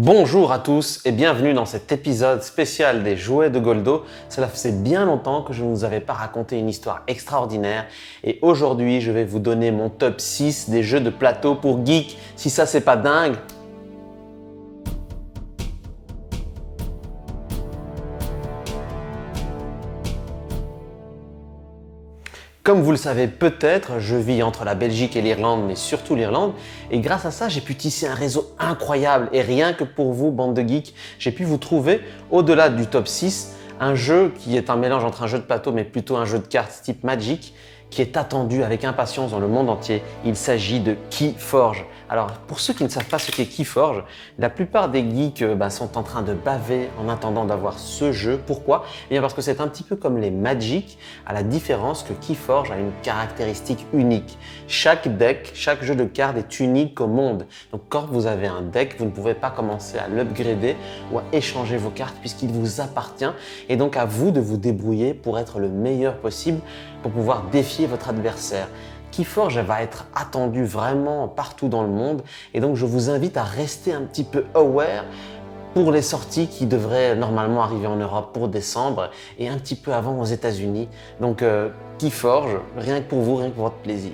Bonjour à tous et bienvenue dans cet épisode spécial des jouets de Goldo. Cela faisait bien longtemps que je ne vous avais pas raconté une histoire extraordinaire et aujourd'hui je vais vous donner mon top 6 des jeux de plateau pour geeks. Si ça c'est pas dingue! Comme vous le savez peut-être, je vis entre la Belgique et l'Irlande, mais surtout l'Irlande. Et grâce à ça, j'ai pu tisser un réseau incroyable. Et rien que pour vous, bande de geeks, j'ai pu vous trouver, au-delà du top 6, un jeu qui est un mélange entre un jeu de plateau, mais plutôt un jeu de cartes type Magic, qui est attendu avec impatience dans le monde entier. Il s'agit de Keyforge. Alors, pour ceux qui ne savent pas ce qu'est Keyforge, la plupart des geeks sont en train de baver en attendant d'avoir ce jeu. Pourquoi? Eh bien parce que c'est un petit peu comme les Magic, à la différence que Keyforge a une caractéristique unique. Chaque deck, chaque jeu de cartes est unique au monde. Donc quand vous avez un deck, vous ne pouvez pas commencer à l'upgrader ou à échanger vos cartes puisqu'il vous appartient. Et donc à vous de vous débrouiller pour être le meilleur possible pour pouvoir défier votre adversaire. Keyforge va être attendu vraiment partout dans le monde et donc je vous invite à rester un petit peu aware pour les sorties qui devraient normalement arriver en Europe pour décembre et un petit peu avant aux États-Unis. Donc Keyforge, rien que pour vous, rien que pour votre plaisir.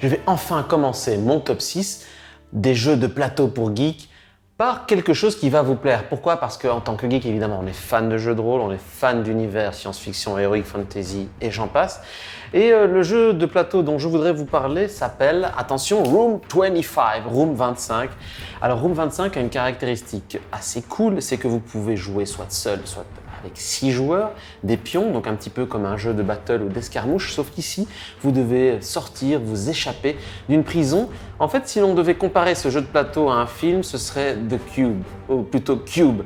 Je vais enfin commencer mon top 6 des jeux de plateau pour geeks par quelque chose qui va vous plaire. Pourquoi? Parce qu'en tant que geek, évidemment, on est fan de jeux de rôle, on est fan d'univers, science-fiction, heroic fantasy et j'en passe. Et le jeu de plateau dont je voudrais vous parler s'appelle, attention, Room 25, Room 25. Alors Room 25 a une caractéristique assez cool, c'est que vous pouvez jouer soit seul, soit avec 6 joueurs, des pions, donc un petit peu comme un jeu de battle ou d'escarmouche, sauf qu'ici, vous devez sortir, vous échapper d'une prison. En fait, si l'on devait comparer ce jeu de plateau à un film, ce serait The Cube, ou plutôt Cube,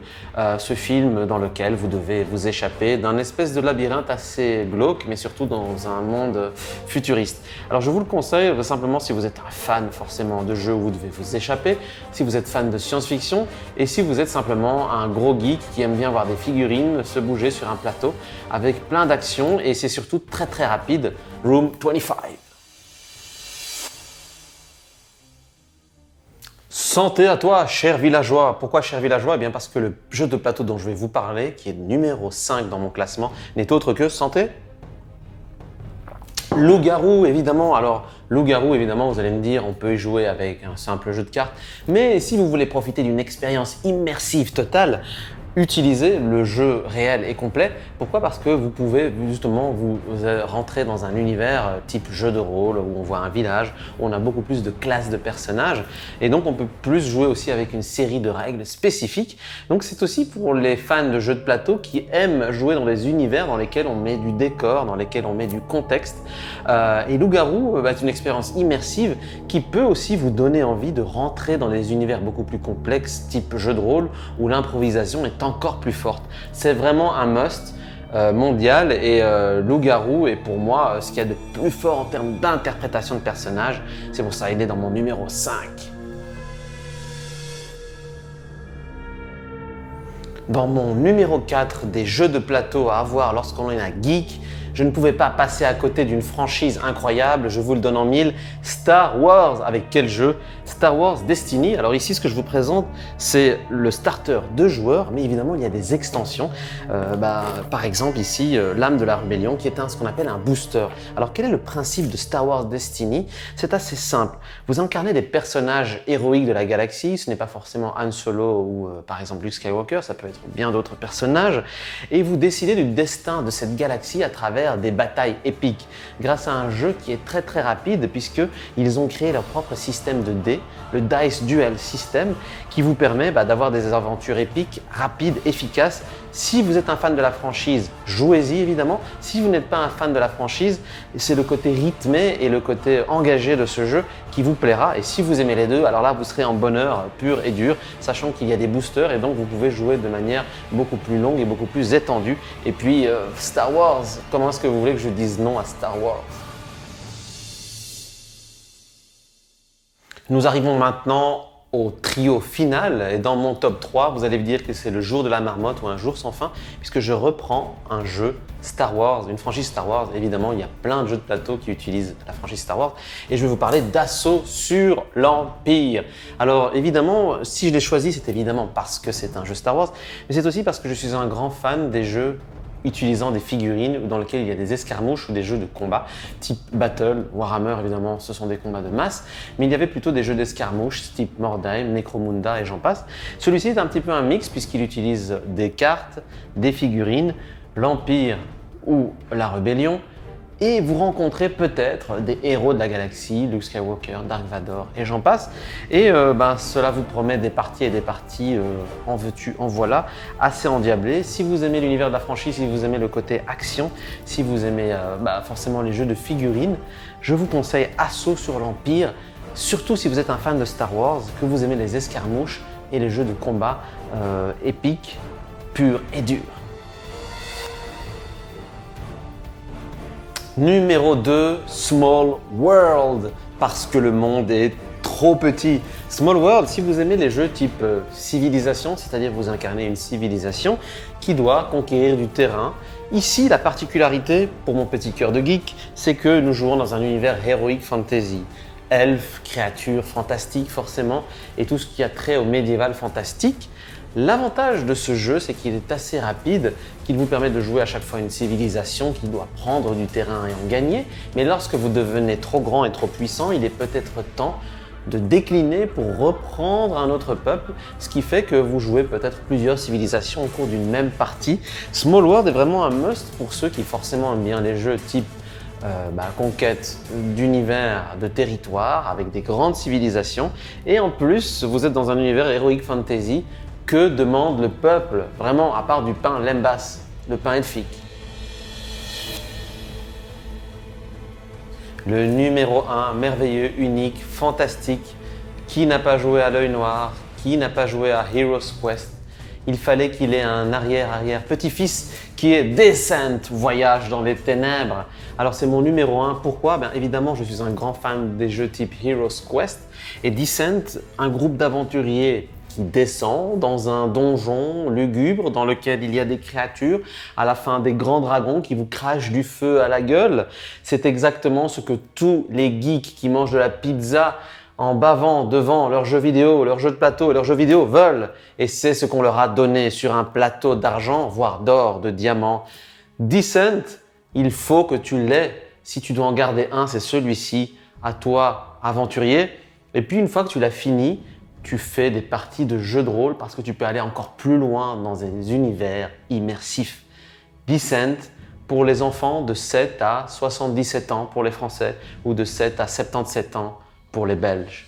ce film dans lequel vous devez vous échapper d'un espèce de labyrinthe assez glauque, mais surtout dans un monde futuriste. Alors je vous le conseille simplement si vous êtes un fan forcément de jeux où vous devez vous échapper, si vous êtes fan de science-fiction, et si vous êtes simplement un gros geek qui aime bien voir des figurines se bouger sur un plateau avec plein d'actions, et c'est surtout très très rapide. Room 25. Santé à toi, cher villageois. Pourquoi cher villageois? Eh bien parce que le jeu de plateau dont je vais vous parler, qui est numéro 5 dans mon classement, n'est autre que Santé. Loup-garou, évidemment. Alors, loup-garou, évidemment, vous allez me dire, on peut y jouer avec un simple jeu de cartes. Mais si vous voulez profiter d'une expérience immersive totale, utilisez le jeu réel et complet. Pourquoi? Parce que vous pouvez justement vous rentrer dans un univers type jeu de rôle où on voit un village, où on a beaucoup plus de classes de personnages et donc on peut plus jouer aussi avec une série de règles spécifiques. Donc c'est aussi pour les fans de jeux de plateau qui aiment jouer dans des univers dans lesquels on met du décor, dans lesquels on met du contexte. Et Loup-garou est une expérience immersive qui peut aussi vous donner envie de rentrer dans des univers beaucoup plus complexes type jeu de rôle où l'improvisation est encore plus forte. C'est vraiment un must mondial et Loup-garou est pour moi ce qu'il y a de plus fort en termes d'interprétation de personnages. C'est pour ça qu'il est dans mon numéro 5. Dans mon numéro 4 des jeux de plateau à avoir lorsqu'on est un geek, je ne pouvais pas passer à côté d'une franchise incroyable, je vous le donne en mille, Star Wars. Avec quel jeu? Star Wars Destiny. Alors ici, ce que je vous présente, c'est le starter de joueurs, mais évidemment, il y a des extensions. Par exemple, ici, l'âme de la rébellion, qui est ce qu'on appelle un booster. Alors, quel est le principe de Star Wars Destiny? C'est assez simple. Vous incarnez des personnages héroïques de la galaxie. Ce n'est pas forcément Han Solo ou, par exemple, Luke Skywalker. Ça peut être bien d'autres personnages. Et vous décidez du destin de cette galaxie à travers des batailles épiques grâce à un jeu qui est très très rapide puisqu'ils ont créé leur propre système de dés, le Dice Duel System, qui vous permet d'avoir des aventures épiques, rapides, efficaces. Si vous êtes un fan de la franchise, jouez-y évidemment. Si vous n'êtes pas un fan de la franchise, c'est le côté rythmé et le côté engagé de ce jeu qui vous plaira. Et si vous aimez les deux, alors là vous serez en bonheur pur et dur, sachant qu'il y a des boosters et donc vous pouvez jouer de manière beaucoup plus longue et beaucoup plus étendue. Et puis Star Wars, comment est-ce que vous voulez que je dise non à Star Wars? Nous arrivons maintenant au trio final. Et dans mon top 3, vous allez me dire que c'est le jour de la marmotte ou un jour sans fin, puisque je reprends un jeu Star Wars, une franchise Star Wars. Évidemment, il y a plein de jeux de plateau qui utilisent la franchise Star Wars. Et je vais vous parler d'Assaut sur l'Empire. Alors évidemment, si je l'ai choisi, c'est évidemment parce que c'est un jeu Star Wars, mais c'est aussi parce que je suis un grand fan des jeux utilisant des figurines dans lesquelles il y a des escarmouches ou des jeux de combat type Battle, Warhammer évidemment, ce sont des combats de masse, mais il y avait plutôt des jeux d'escarmouches type Mordheim, Necromunda et j'en passe. Celui-ci est un petit peu un mix puisqu'il utilise des cartes, des figurines, l'Empire ou la Rébellion, et vous rencontrez peut-être des héros de la galaxie, Luke Skywalker, Dark Vador et j'en passe. Et cela vous promet des parties et des parties en veux-tu, en voilà, assez endiablées. Si vous aimez l'univers de la franchise, si vous aimez le côté action, si vous aimez forcément les jeux de figurines, je vous conseille Assaut sur l'Empire, surtout si vous êtes un fan de Star Wars, que vous aimez les escarmouches et les jeux de combat épiques, purs et durs. Numéro 2, Small World, parce que le monde est trop petit. Small World, si vous aimez les jeux type civilisation, c'est-à-dire vous incarnez une civilisation qui doit conquérir du terrain. Ici, la particularité, pour mon petit cœur de geek, c'est que nous jouons dans un univers heroic fantasy. Elfes, créatures fantastiques forcément, et tout ce qui a trait au médiéval fantastique. L'avantage de ce jeu, c'est qu'il est assez rapide, qu'il vous permet de jouer à chaque fois une civilisation qui doit prendre du terrain et en gagner. Mais lorsque vous devenez trop grand et trop puissant, il est peut-être temps de décliner pour reprendre un autre peuple, ce qui fait que vous jouez peut-être plusieurs civilisations au cours d'une même partie. Small World est vraiment un must pour ceux qui forcément aiment bien les jeux type conquête d'univers, de territoire, avec des grandes civilisations. Et en plus, vous êtes dans un univers heroic fantasy. Que demande le peuple, vraiment, à part du pain lembas, le pain elfique? Le numéro 1, merveilleux, unique, fantastique. Qui n'a pas joué à l'œil noir? Qui n'a pas joué à Heroes Quest? Il fallait qu'il ait un arrière-petit-fils qui est Descent, Voyage dans les ténèbres. Alors c'est mon numéro 1. Pourquoi? Évidemment, je suis un grand fan des jeux type Heroes Quest. Et Descent, un groupe d'aventuriers qui descend dans un donjon lugubre dans lequel il y a des créatures, à la fin des grands dragons qui vous crachent du feu à la gueule. C'est exactement ce que tous les geeks qui mangent de la pizza en bavant devant leurs jeux vidéo, leurs jeux de plateau et leurs jeux vidéo veulent. Et c'est ce qu'on leur a donné sur un plateau d'argent, voire d'or, de diamant. Descent, il faut que tu l'aies. Si tu dois en garder un, c'est celui-ci. À toi, aventurier. Et puis une fois que tu l'as fini, tu fais des parties de jeux de rôle parce que tu peux aller encore plus loin dans des univers immersifs. Descent, pour les enfants de 7 à 77 ans pour les Français ou de 7 à 77 ans pour les Belges.